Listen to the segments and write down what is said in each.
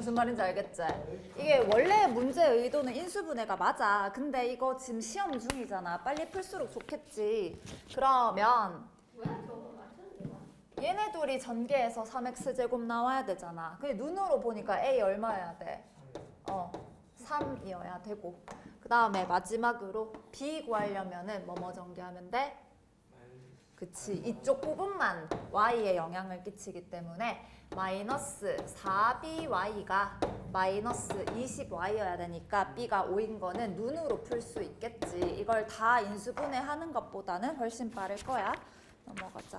무슨 말인지 알겠지? 이게 원래 문제의 의도는 인수분해가 맞아. 근데 이거 지금 시험 중이잖아. 빨리 풀수록 좋겠지. 그러면 뭐야 저거 맞췄는데 얘네 둘이 전개해서 3x제곱 나와야 되잖아. 근데 눈으로 보니까 a 얼마여야 돼? 3이어야 되고. 그 다음에 마지막으로 b 구하려면은 뭐뭐 전개하면 돼? 그치. 이쪽 부분만 y에 영향을 끼치기 때문에 마이너스 4by가 마이너스 20y여야 되니까 b가 5인 거는 눈으로 풀 수 있겠지. 이걸 다 인수분해 하는 것보다는 훨씬 빠를 거야. 넘어가자.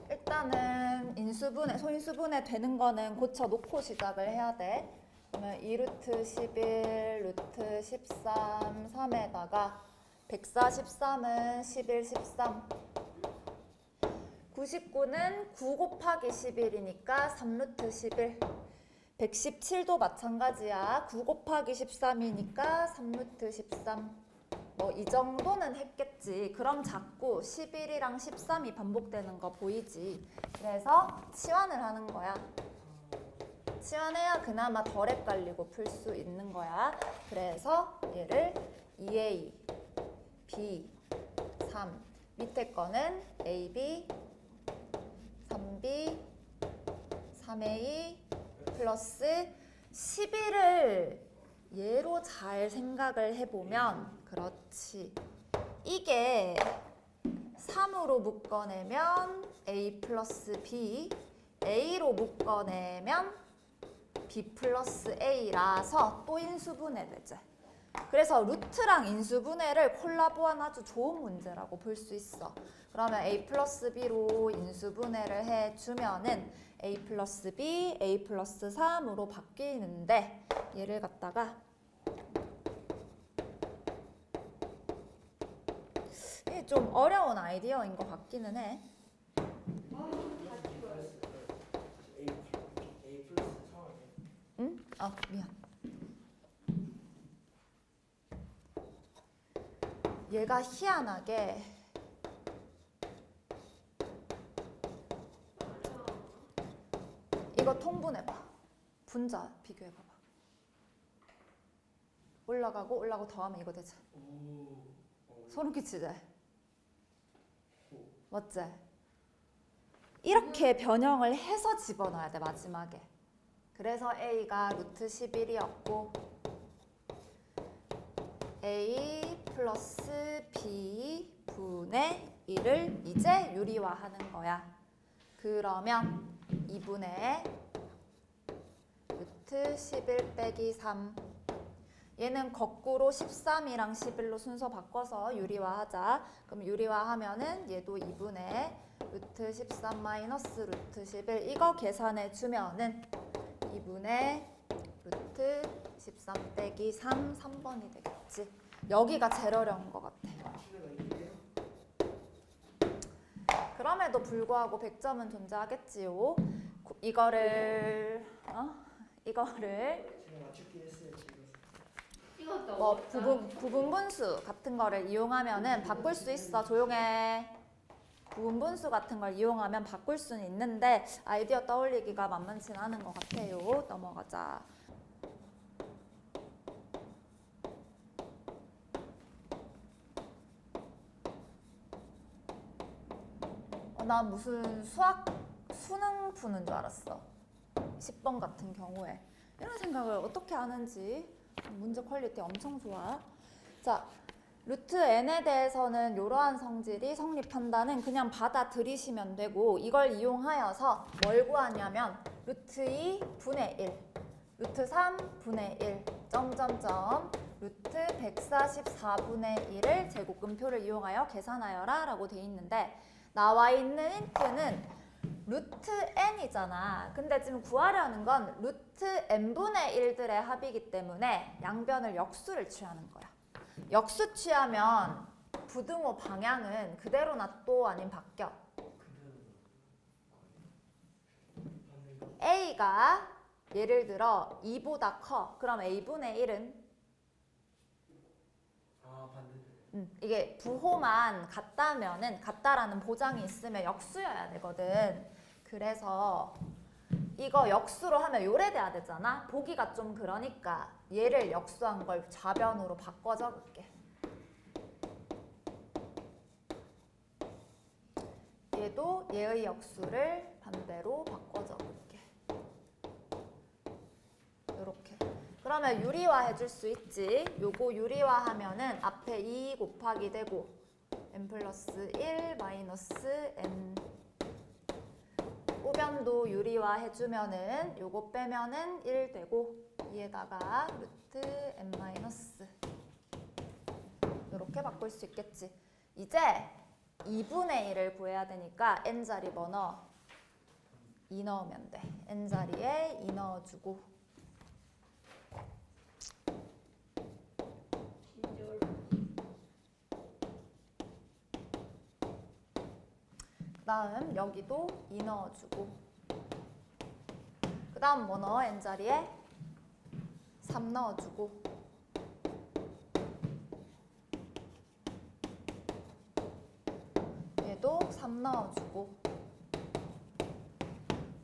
일단은 인수분해, 소인수분해 되는 거는 고쳐놓고 시작을 해야 돼. 그러면 2루트 11, 루트 13, 3에다가 143은 11, 13. 99는 9 곱하기 11이니까 3루트 11. 117도 마찬가지야. 9 곱하기 13이니까 3루트 13. 뭐 이 정도는 했겠지. 그럼 자꾸 11이랑 13이 반복되는 거 보이지. 그래서 치환을 하는 거야. 치환해야 그나마 덜 헷갈리고 풀 수 있는 거야. 그래서 얘를 2a, b, 3. 밑에 거는 ab, 3b, 3a 플러스 11을 얘로 잘 생각을 해보면 그렇지. 이게 3으로 묶어내면 a 플러스 b, a로 묶어내면 b 플러스 a라서 또 인수분해 되지. 그래서 루트랑 인수분해를 콜라보한 아주 좋은 문제라고 볼 수 있어. 그러면 a 플러스 b로 인수분해를 해주면은 a 플러스 b, a 플러스 3으로 바뀌는데 얘를 갖다가 이게 좀 어려운 아이디어인 것 같기는 해. 응? 미안. 얘가 희한하게 이거 통분해봐. 분자 비교해봐봐. 올라가고 더하면 이거 되지. 소름 끼치지? 맞지? 이렇게 변형을 해서 집어넣어야 돼 마지막에. 그래서 a가 루트 11이었고 a 플러스 b 분의 1을 이제 유리화하는 거야. 그러면 2분의 루트 11 빼기 3. 얘는 거꾸로 13이랑 11로 순서 바꿔서 유리화하자. 그럼 유리화하면은 얘도 2분의 루트 13 마이너스 루트 11. 이거 계산해 주면은 2분의 루트 13 빼기 3, 3번이 되겠지. 여기가 제일 어려운 것 같아. 그럼에도 불구하고 100점은 존재하겠지요. 이거를 뭐 부분분수 같은 거를 이용하면은 바꿀 수 있어. 조용해. 부분분수 같은 걸 이용하면 바꿀 수는 있는데 아이디어 떠올리기가 만만치 않은 것 같아요. 넘어가자. 난 무슨 수능 푸는 줄 알았어. 10번 같은 경우에. 이런 생각을 어떻게 하는지. 문제 퀄리티 엄청 좋아. 자, 루트 n에 대해서는 이러한 성질이 성립한다는 그냥 받아들이시면 되고 이걸 이용하여서 뭘 구하냐면 루트 2 분의 1, 루트 3 분의 1, 점점점 루트 144분의 1을 제곱근표를 이용하여 계산하여라 라고 돼 있는데 나와 있는 힌트는 루트 n이잖아. 근데 지금 구하려는 건 루트 n분의 1들의 합이기 때문에 양변을 역수를 취하는 거야. 역수 취하면 부등호 방향은 그대로 놔둬 아니면 바뀌어? A가 예를 들어 2보다 커. 그럼 A분의 1은? 반대. 이게 부호만 같다면은 같다라는 보장이 있으면 역수여야 되거든. 그래서 이거 역수로 하면 요래돼야 되잖아. 보기가 좀 그러니까 얘를 역수한 걸 좌변으로 바꿔 적을게. 얘도 얘의 역수를 반대로 바꿔 적을게. 요렇게. 그러면 유리화 해줄 수 있지. 요거 유리화 하면은 앞에 2 곱하기 되고 n 플러스 1 마이너스 n. 우변도 유리화 해주면은 요거 빼면은 1 되고 위에다가 루트 n 마이너스. 요렇게 바꿀 수 있겠지. 이제 2분의 1을 구해야 되니까 n자리 뭐 넣어? 2 넣으면 돼. n자리에 2 넣어주고 진짜 어렵다. 그 다음 여기도 2 넣어주고 그 다음 뭐 넣어? n자리에 3 넣어주고 얘도 3 넣어주고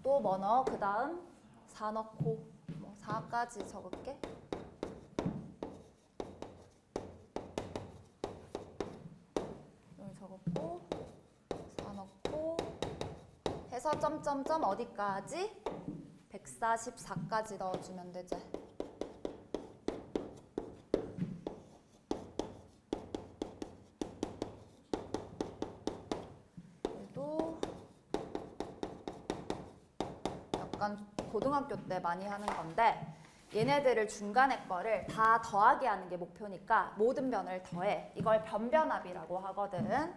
또 뭐 넣어? 그 다음 4 넣고 뭐 4까지 적을게. 여기 적었고 4 넣고 해서 점점점 어디까지? 144까지 넣어주면 되지. 얘도 약간 고등학교 때 많이 하는 건데 얘네들을 중간에 거를 다 더하게 하는 게 목표니까 모든 변을 더해. 이걸 변변합이라고 하거든.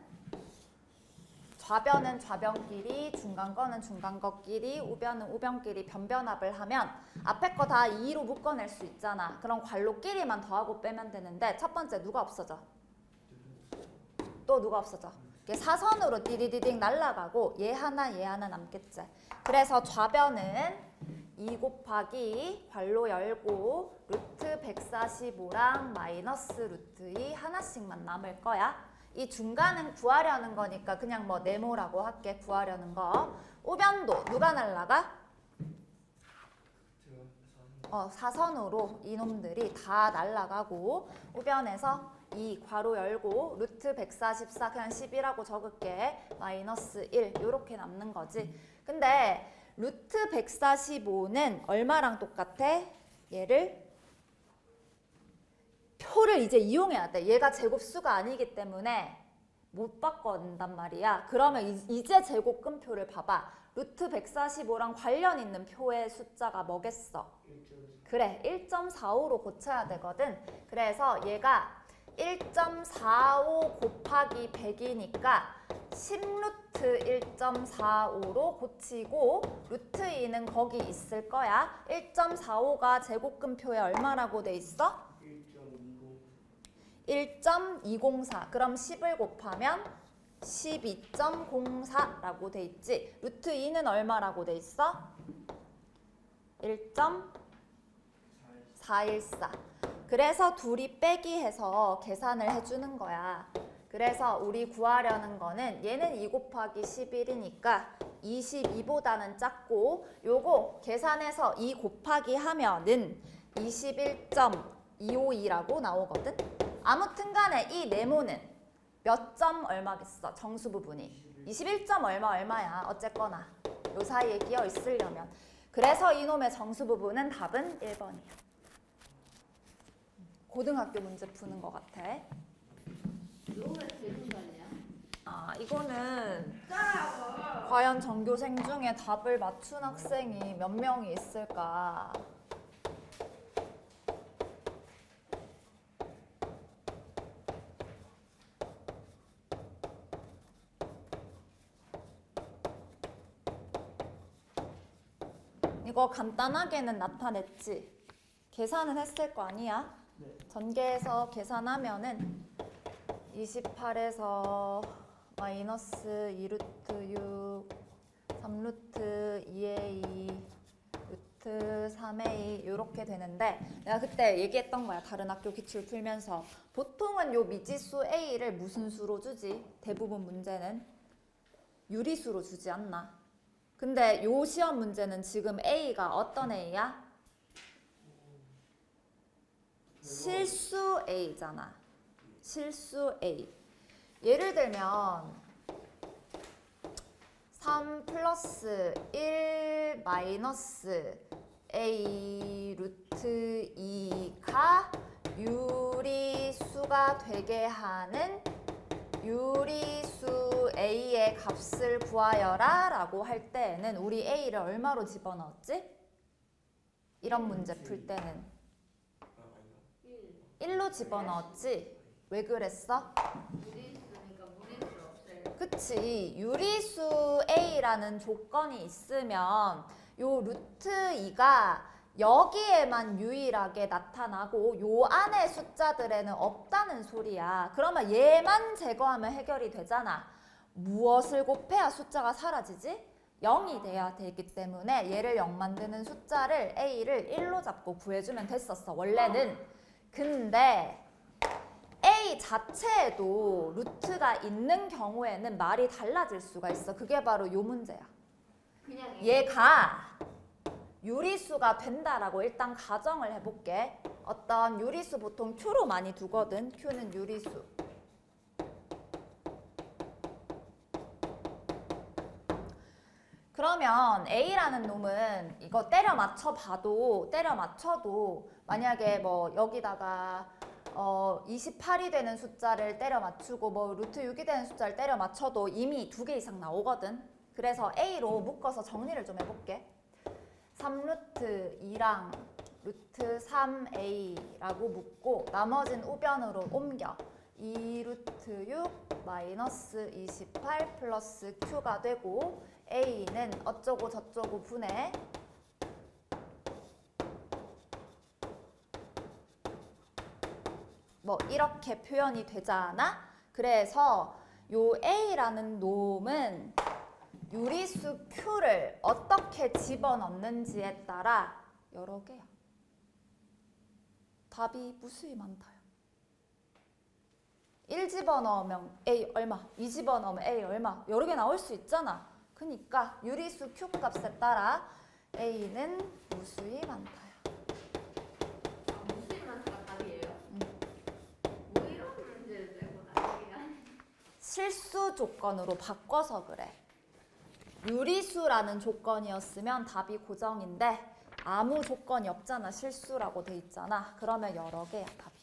좌변은 좌변끼리, 중간 거는 중간 거끼리, 우변은 우변끼리 변변합을 하면 앞에 거 다 2로 묶어낼 수 있잖아. 그럼 괄호끼리만 더하고 빼면 되는데 첫 번째 누가 없어져? 또 누가 없어져? 이게 사선으로 띠디디딩 날아가고 얘 하나 남겠지. 그래서 좌변은 2 곱하기 괄호 열고 루트 145랑 마이너스 루트 2 하나씩만 남을 거야. 이 중간은 구하려는 거니까 그냥 뭐 네모라고 할게. 구하려는 거. 우변도 누가 날라가? 사선으로 이놈들이 다 날라가고 우변에서 2 괄호 열고 루트 144 그냥 10이라고 적을게. 마이너스 1 요렇게 남는 거지. 근데 루트 145는 얼마랑 똑같아? 얘를 표를 이제 이용해야 돼. 얘가 제곱수가 아니기 때문에 못 바꾼단 말이야. 그러면 이제 제곱근표를 봐봐. 루트 145랑 관련 있는 표의 숫자가 뭐겠어? 그래, 1.45로 고쳐야 되거든. 그래서 얘가 1.45 곱하기 100이니까 10루트 1.45로 고치고 루트 2는 거기 있을 거야. 1.45가 제곱근표에 얼마라고 돼 있어? 1.204. 그럼 10을 곱하면 12.04라고 돼 있지. 루트 2는 얼마라고 돼 있어? 1.414. 그래서 둘이 빼기 해서 계산을 해주는 거야. 그래서 우리 구하려는 거는 얘는 2 곱하기 11이니까 22보다는 작고 요거 계산해서 2 곱하기 하면은 21.252라고 나오거든. 아무튼 간에 이 네모는 몇 점 얼마겠어? 정수 부분이 21점 얼마야. 어쨌거나 요 사이에 끼어 있으려면. 그래서 이놈의 정수 부분은 답은 1번이야. 고등학교 문제 푸는 것 같아. 요가 대분반이야. 이거는 따라고. 과연 전교생 중에 답을 맞춘 학생이 몇 명이 있을까? 이거 간단하게는 나타냈지? 계산은 했을 거 아니야? 네. 전개해서 계산하면은 28에서 마이너스 2루트 6, 3루트 2의 2, 루트 3a 이렇게 되는데 내가 그때 얘기했던 거야. 다른 학교 기출 풀면서 보통은 요 미지수 a를 무슨 수로 주지? 대부분 문제는 유리수로 주지 않나? 근데 요 시험 문제는 지금 a가 어떤 a야? 실수 a잖아. 실수 a. 예를 들면 3 플러스 1 마이너스 a 루트 2가 유리수가 되게 하는 유리수 a의 값을 구하여라 라고 할 때에는 우리 a를 얼마로 집어넣었지? 이런 문제 풀 때는 1로 집어넣었지? 왜 그랬어? 무리수니까 무리수 없애요. 그치. 유리수 a라는 조건이 있으면 요 루트 2가 여기에만 유일하게 나타나고 요 안에 숫자들에는 없다는 소리야. 그러면 얘만 제거하면 해결이 되잖아. 무엇을 곱해야 숫자가 사라지지? 0이 돼야 되기 때문에 얘를 0 만드는 숫자를 a를 1로 잡고 구해주면 됐었어. 원래는. 근데 a 자체에도 루트가 있는 경우에는 말이 달라질 수가 있어. 그게 바로 요 문제야. 그냥 얘가 유리수가 된다라고 일단 가정을 해볼게. 어떤 유리수 보통 Q로 많이 두거든. Q는 유리수. 그러면 A라는 놈은 이거 때려 맞춰도 만약에 뭐 여기다가 28이 되는 숫자를 때려 맞추고 뭐 루트 6이 되는 숫자를 때려 맞춰도 이미 2개 이상 나오거든. 그래서 A로 묶어서 정리를 좀 해볼게. 3루트 2랑 루트 3a라고 묶고 나머진 우변으로 옮겨 2루트 6 마이너스 28 플러스 q가 되고 a는 어쩌고 저쩌고 분해 뭐 이렇게 표현이 되잖아. 그래서 요 a라는 놈은 유리수 Q를 어떻게 집어넣는지에 따라 여러 개야. 답이 무수히 많다요. 1 집어넣으면 A 얼마, 2 집어넣으면 A 얼마 여러 개 나올 수 있잖아. 그러니까 유리수 Q 값에 따라 A는 무수히 많다요. 무수히 많다가 답이에요? 뭐 이런 문제를 내고 나중에 실수 조건으로 바꿔서 그래. 유리수라는 조건이었으면 답이 고정인데 아무 조건이 없잖아. 실수라고 돼 있잖아. 그러면 여러 개야 답이.